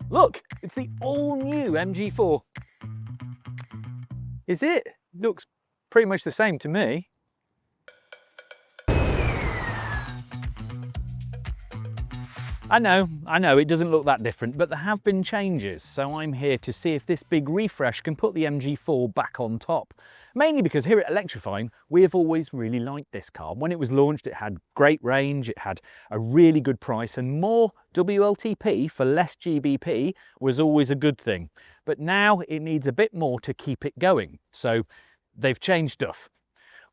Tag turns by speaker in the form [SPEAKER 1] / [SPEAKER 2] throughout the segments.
[SPEAKER 1] Look, it's the all-new MG4. Is it? Looks pretty much the same to me. I know, it doesn't look that different, but there have been changes, so I'm here to see if this big refresh can put the MG4 back on top. Mainly because here at Electrifying, we have always really liked this car. When it was launched, it had great range, it had a really good price, and more WLTP for less GBP was always a good thing. But now it needs a bit more to keep it going, so they've changed stuff.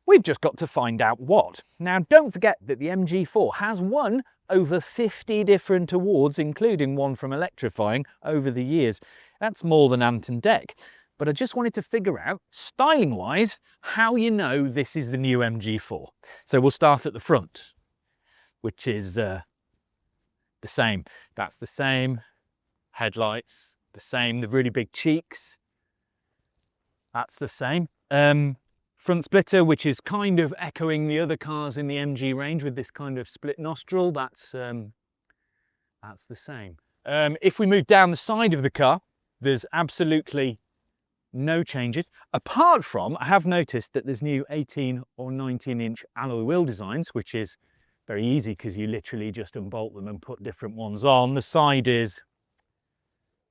[SPEAKER 1] We've just got to find out what. Now, don't forget that the MG4 has won over 50 different awards, including one from Electrifying, over the years. That's more than Ant and Dec. But I just wanted to figure out, styling-wise, how you know this is the new MG4. So we'll start at the front, which is the same. That's the same. Headlights, the same. The really big cheeks, that's the same. Front splitter, which is kind of echoing the other cars in the MG range with this kind of split nostril, that's the same. If we move down the side of the car, there's absolutely no changes. Apart from, I have noticed that there's new 18 or 19-inch alloy wheel designs, which is very easy because you literally just unbolt them and put different ones on. The side is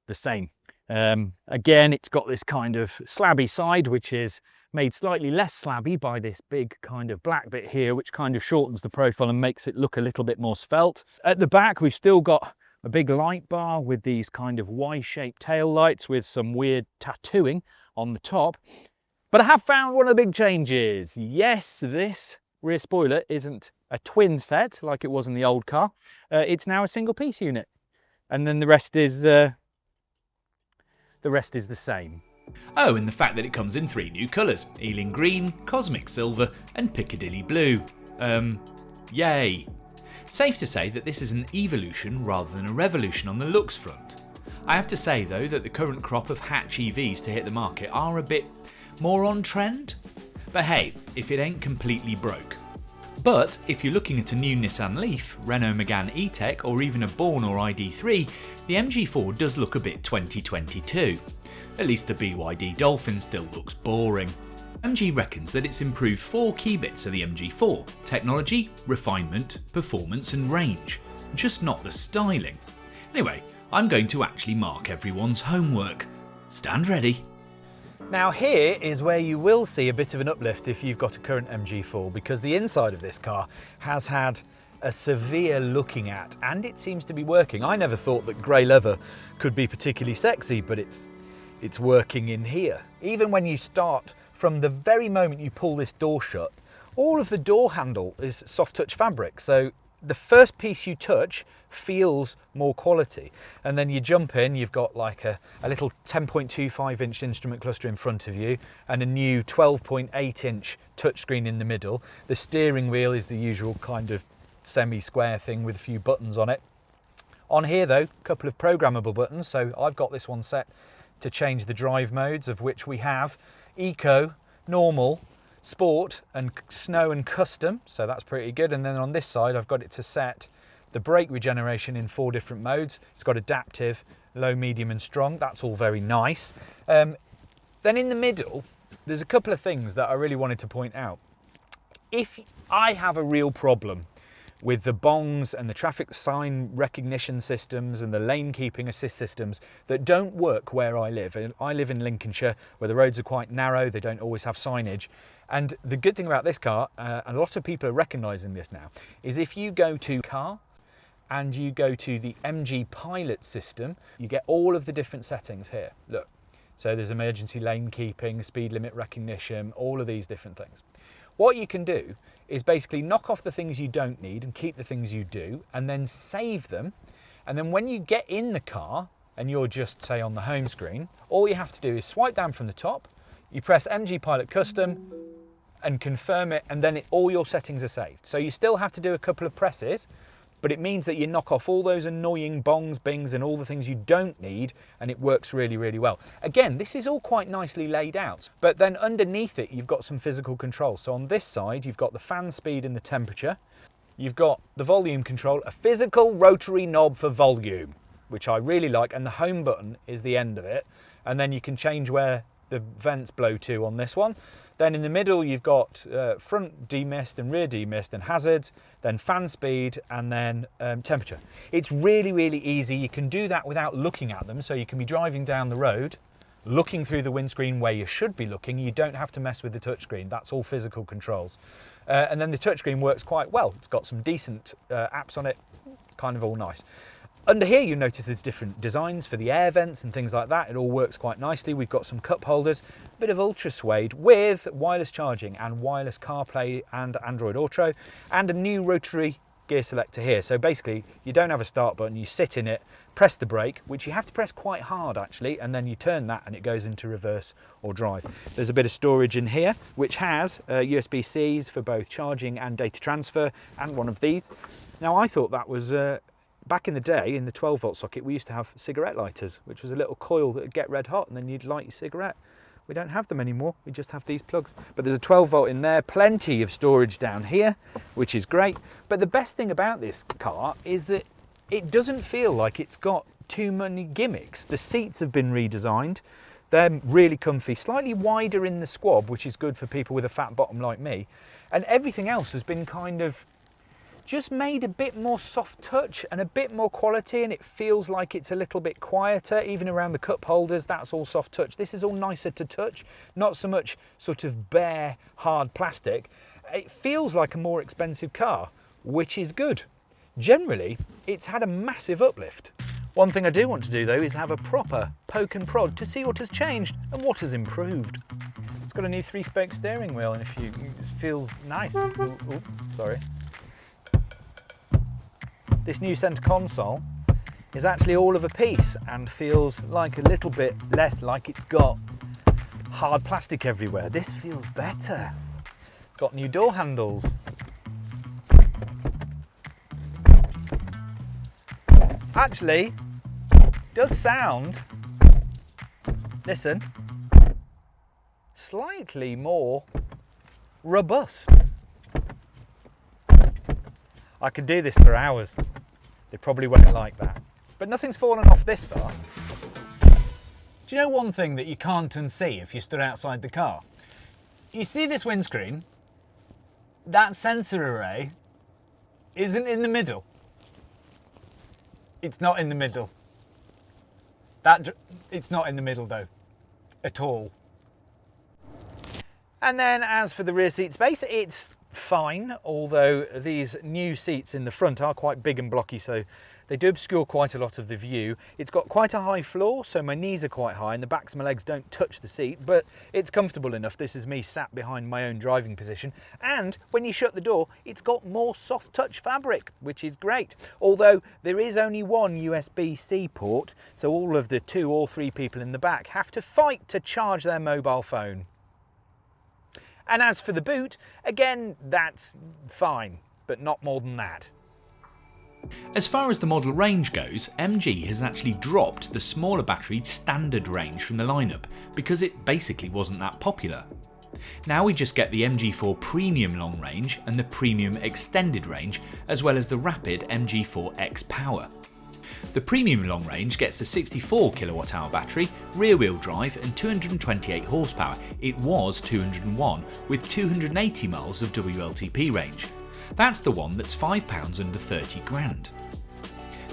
[SPEAKER 1] the same. Again, it's got this kind of slabby side, which is made slightly less slabby by this big kind of black bit here, which kind of shortens the profile and makes it look a little bit more svelte. At the back, we've still got a big light bar with these kind of Y-shaped tail lights with some weird tattooing on the top. But I have found one of the big changes. Yes, this rear spoiler isn't a twin set like it was in the old car. It's now a single piece unit. And then the rest is the same.
[SPEAKER 2] Oh, and the fact that it comes in 3 new colours: Ealing Green, Cosmic Silver and Piccadilly Blue. Yay. Safe to say that this is an evolution rather than a revolution on the looks front. I have to say though that the current crop of hatch EVs to hit the market are a bit more on trend. But hey, if it ain't completely broke. But if you're looking at a new Nissan Leaf, Renault Megane E-Tech or even a Born or ID3, the MG4 does look a bit 2022. At least the BYD Dolphin still looks boring. MG reckons that it's improved 4 key bits of the MG4: technology, refinement, performance and range, just not the styling. Anyway, I'm going to actually mark everyone's homework. Stand ready.
[SPEAKER 1] Now here is where you will see a bit of an uplift if you've got a current MG4, because the inside of this car has had a severe looking at, and it seems to be working. I never thought that grey leather could be particularly sexy, but it's working in here. Even when you start, from the very moment you pull this door shut, all of the door handle is soft touch fabric, so the first piece you touch feels more quality, and then you jump in, you've got like a little 10.25 inch instrument cluster in front of you and a new 12.8 inch touchscreen in the middle. The steering wheel is the usual kind of semi-square thing with a few buttons on it. On here though, a couple of programmable buttons, so I've got this one set to change the drive modes, of which we have Eco, Normal, Sport and Snow and Custom, so that's pretty good. And then on this side I've got it to set the brake regeneration in 4 different modes. It's got adaptive, low, medium and strong. That's all very nice. Then in the middle there's a couple of things that I really wanted to point out. If I have a real problem with the bongs and the traffic sign recognition systems and the lane keeping assist systems that don't work where I live. And I live in Lincolnshire, where the roads are quite narrow, they don't always have signage. And the good thing about this car, and a lot of people are recognising this now, is if you go to car and you go to the MG Pilot system, you get all of the different settings here. Look, so there's emergency lane keeping, speed limit recognition, all of these different things. What you can do is basically knock off the things you don't need and keep the things you do, and then save them. And then when you get in the car and you're just, say, on the home screen, all you have to do is swipe down from the top, you press MG Pilot Custom and confirm it, and then all your settings are saved. So you still have to do a couple of presses, but it means that you knock off all those annoying bongs, bings and all the things you don't need, and it works really, really well. Again, this is all quite nicely laid out, but then underneath it you've got some physical control. So on this side you've got the fan speed and the temperature, you've got the volume control, a physical rotary knob for volume. which I really like, and the home button is the end of it, and then you can change where the vents blow to on this one. Then in the middle you've got front demist and rear demist and hazards, then fan speed, and then temperature. It's really, really easy. You can do that without looking at them, so you can be driving down the road looking through the windscreen where you should be looking. You don't have to mess with the touchscreen. That's all physical controls. And then the touchscreen works quite well. It's got some decent apps on it, kind of all nice. Under here you notice there's different designs for the air vents and things like that. It all works quite nicely. We've got some cup holders, a bit of ultra suede with wireless charging and wireless CarPlay and Android Auto, and a new rotary gear selector here. So basically you don't have a start button, you sit in it, press the brake, which you have to press quite hard actually, and then you turn that and it goes into reverse or drive. There's a bit of storage in here which has USB-Cs for both charging and data transfer, and one of these. Now I thought that was back in the day, in the 12 volt socket, we used to have cigarette lighters, which was a little coil that would get red hot and then you'd light your cigarette. We don't have them anymore, we just have these plugs. But there's a 12 volt in there, plenty of storage down here, which is great. But the best thing about this car is that it doesn't feel like it's got too many gimmicks. The seats have been redesigned. They're really comfy, slightly wider in the squab, which is good for people with a fat bottom like me. And everything else has been kind of just made a bit more soft touch and a bit more quality, and it feels like it's a little bit quieter. Even around the cup holders, that's all soft touch. This is all nicer to touch, not so much sort of bare hard plastic. It feels like a more expensive car, which is good. Generally it's had a massive uplift. One thing I do want to do though is have a proper poke and prod to see what has changed and what has improved. It's got a new 3-spoke steering wheel, and it feels nice. Ooh, sorry. This new centre console is actually all of a piece and feels like a little bit less like it's got hard plastic everywhere. This feels better. Got new door handles. Actually, does sound, listen, slightly more robust. I could do this for hours. They probably won't like that. But nothing's fallen off this far. Do you know one thing that you can't unsee if you stood outside the car? You see this windscreen? That sensor array isn't in the middle. It's not in the middle. It's not in the middle though, at all. And then as for the rear seat space, it's fine, although these new seats in the front are quite big and blocky, so they do obscure quite a lot of the view. It's got quite a high floor, so my knees are quite high and the backs of my legs don't touch the seat, but it's comfortable enough. This is me sat behind my own driving position, and when you shut the door, it's got more soft touch fabric, which is great. Although there is only one USB-C port, so all of the 2 or 3 people in the back have to fight to charge their mobile phone. And as for the boot, again, that's fine, but not more than that.
[SPEAKER 2] As far as the model range goes, MG has actually dropped the smaller battery standard range from the lineup because it basically wasn't that popular. Now we just get the MG4 Premium Long Range and the Premium Extended Range, as well as the rapid MG4 X Power. The Premium Long Range gets a 64 kWh battery, rear wheel drive and 228 horsepower. It was 201 with 280 miles of WLTP range. That's the one that's £5 under 30 grand.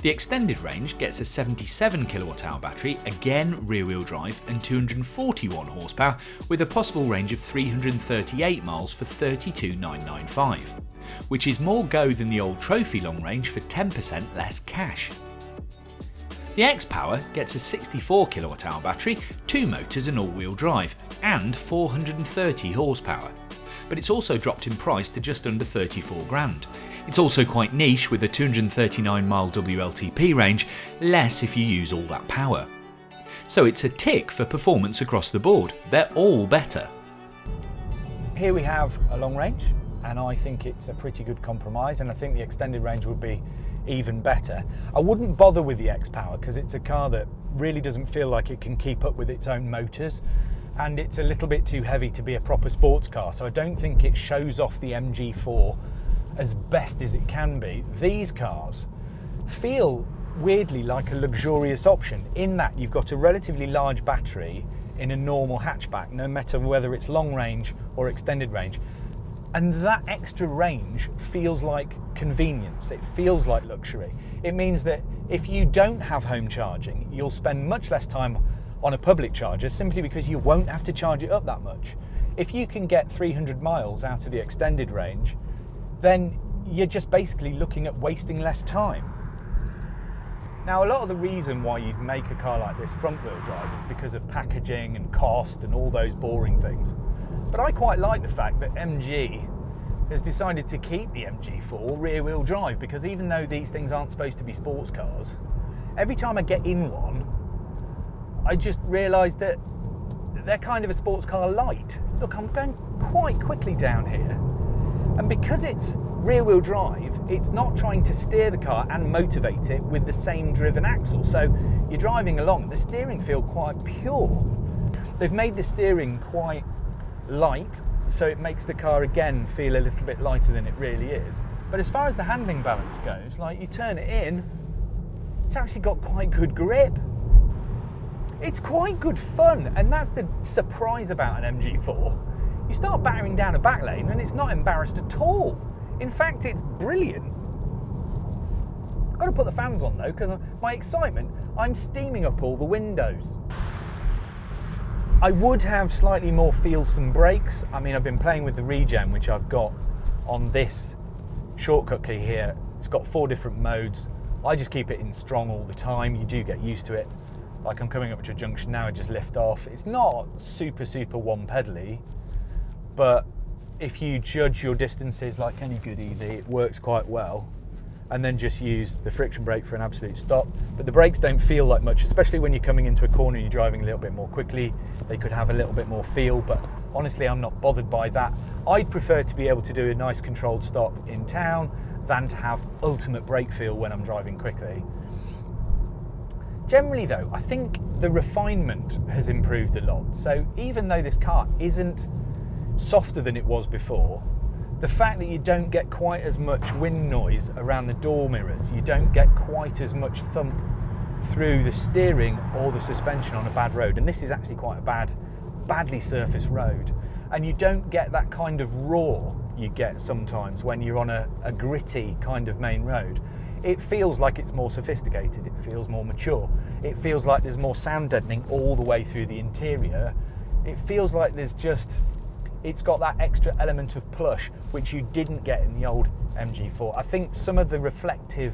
[SPEAKER 2] The Extended Range gets a 77 kWh battery, again rear wheel drive and 241 horsepower with a possible range of 338 miles for 32,995, which is more go than the old Trophy Long Range for 10% less cash. The X-Power gets a 64 kWh battery, 2 motors and all-wheel drive, and 430 horsepower. But it's also dropped in price to just under 34 grand. It's also quite niche with a 239 mile WLTP range, less if you use all that power. So it's a tick for performance across the board. They're all better.
[SPEAKER 1] Here we have a long range, and I think it's a pretty good compromise, and I think the extended range would be even better. I wouldn't bother with the X-Power because it's a car that really doesn't feel like it can keep up with its own motors, and it's a little bit too heavy to be a proper sports car, so I don't think it shows off the MG4 as best as it can be. These cars feel weirdly like a luxurious option in that you've got a relatively large battery in a normal hatchback, no matter whether it's long range or extended range. And that extra range feels like convenience, it feels like luxury. It means that if you don't have home charging, you'll spend much less time on a public charger simply because you won't have to charge it up that much. If you can get 300 miles out of the extended range, then you're just basically looking at wasting less time. Now, a lot of the reason why you'd make a car like this front wheel drive is because of packaging and cost and all those boring things. But I quite like the fact that MG has decided to keep the MG4 rear wheel drive, because even though these things aren't supposed to be sports cars, every time I get in one, I just realise that they're kind of a sports car light. Look, I'm going quite quickly down here. And because it's rear wheel drive, it's not trying to steer the car and motivate it with the same driven axle. So you're driving along, the steering feels quite pure. They've made the steering quite light, so it makes the car again feel a little bit lighter than it really is. But as far as the handling balance goes, like you turn it in, it's actually got quite good grip. It's quite good fun, and that's the surprise about an MG4. You start battering down a back lane and it's not embarrassed at all. In fact, it's brilliant. I've got to put the fans on though, because my excitement, I'm steaming up all the windows. I would have slightly more feelsome brakes. I mean, I've been playing with the regen, which I've got on this shortcut key here. It's got 4 different modes. I just keep it in strong all the time. You do get used to it. Like I'm coming up to a junction now, I just lift off. It's not super one pedally, but if you judge your distances like any good EV, it works quite well. And then just use the friction brake for an absolute stop. But the brakes don't feel like much, especially when you're coming into a corner and you're driving a little bit more quickly. They could have a little bit more feel, but honestly, I'm not bothered by that. I'd prefer to be able to do a nice controlled stop in town than to have ultimate brake feel when I'm driving quickly. Generally though, I think the refinement has improved a lot. So even though this car isn't softer than it was before, the fact that you don't get quite as much wind noise around the door mirrors, you don't get quite as much thump through the steering or the suspension on a bad road, and this is actually quite a badly surfaced road, and you don't get that kind of roar you get sometimes when you're on a gritty kind of main road. It feels like it's more sophisticated, it feels more mature, it feels like there's more sound deadening all the way through the interior. It feels like it's got that extra element of plush which you didn't get in the old MG4. I think some of the reflective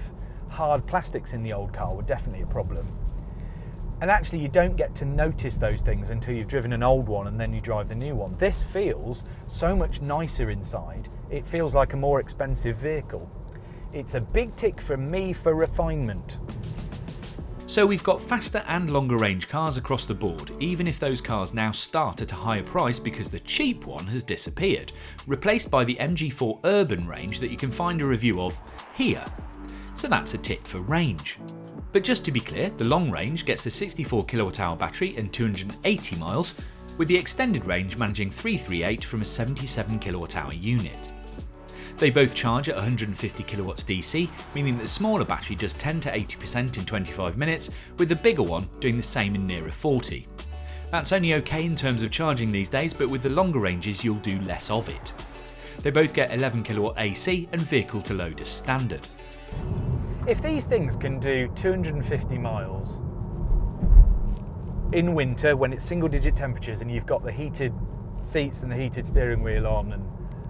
[SPEAKER 1] hard plastics in the old car were definitely a problem. And actually you don't get to notice those things until you've driven an old one and then you drive the new one. This feels so much nicer inside. It feels like a more expensive vehicle. It's a big tick from me for refinement.
[SPEAKER 2] So we've got faster and longer range cars across the board, even if those cars now start at a higher price because the cheap one has disappeared, replaced by the MG4 Urban range that you can find a review of here. So that's a tick for range. But just to be clear, the long range gets a 64 kWh battery and 280 miles, with the extended range managing 338 from a 77 kWh unit. They both charge at 150 kilowatts DC, meaning that the smaller battery does 10 to 80% in 25 minutes, with the bigger one doing the same in nearer 40. That's only okay in terms of charging these days, but with the longer ranges you'll do less of it. They both get 11 kilowatt AC and vehicle to load as standard.
[SPEAKER 1] If these things can do 250 miles in winter when it's single digit temperatures and you've got the heated seats and the heated steering wheel on and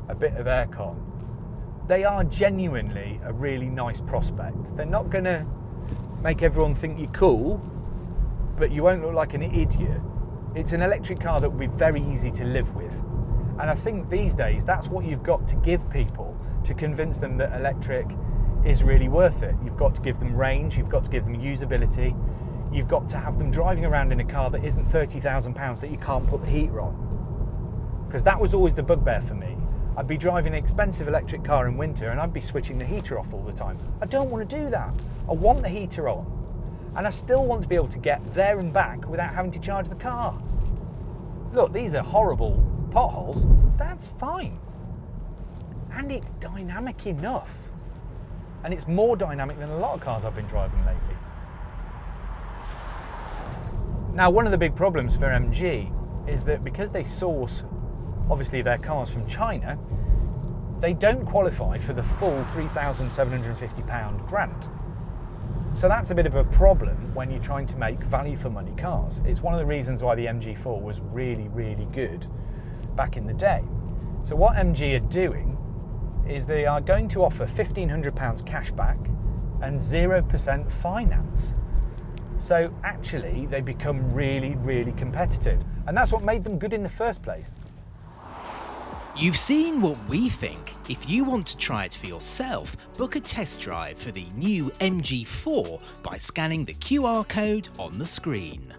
[SPEAKER 1] a bit of aircon, they are genuinely a really nice prospect. They're not going to make everyone think you're cool, but you won't look like an idiot. It's an electric car that will be very easy to live with. And I think these days that's what you've got to give people to convince them that electric is really worth it. You've got to give them range, you've got to give them usability, you've got to have them driving around in a car that isn't £30,000 that you can't put the heater on. Because that was always the bugbear for me. I'd be driving an expensive electric car in winter and I'd be switching the heater off all the time. I don't want to do that. I want the heater on. And I still want to be able to get there and back without having to charge the car. Look, these are horrible potholes. That's fine. And it's dynamic enough. And it's more dynamic than a lot of cars I've been driving lately. Now, one of the big problems for MG is that because they source, obviously, their cars from China, they don't qualify for the full £3,750 grant. So that's a bit of a problem when you're trying to make value for money cars. It's one of the reasons why the MG4 was really, really good back in the day. So what MG are doing is they are going to offer £1,500 cash back and 0% finance. So actually they become really, really competitive. And that's what made them good in the first place.
[SPEAKER 3] You've seen what we think. If you want to try it for yourself, book a test drive for the new MG4 by scanning the QR code on the screen.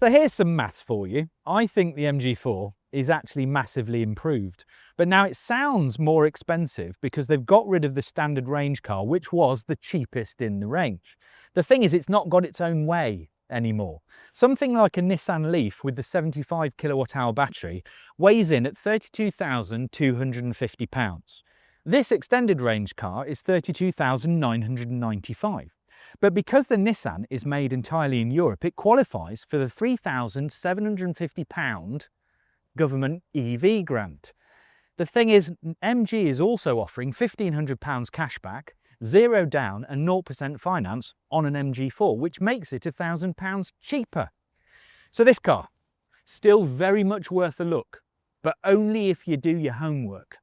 [SPEAKER 1] So here's some maths for you. I think the MG4 is actually massively improved, but now it sounds more expensive because they've got rid of the standard range car, which was the cheapest in the range. The thing is, it's not got its own way anymore. Something like a Nissan Leaf with the 75 kilowatt hour battery weighs in at £32,250. This extended range car is £32,995. But because the Nissan is made entirely in Europe, it qualifies for the £3,750 government EV grant. The thing is, MG is also offering £1,500 cashback, 0 down and 0% finance on an MG4, which makes it £1,000 cheaper. So this car, still very much worth a look, but only if you do your homework.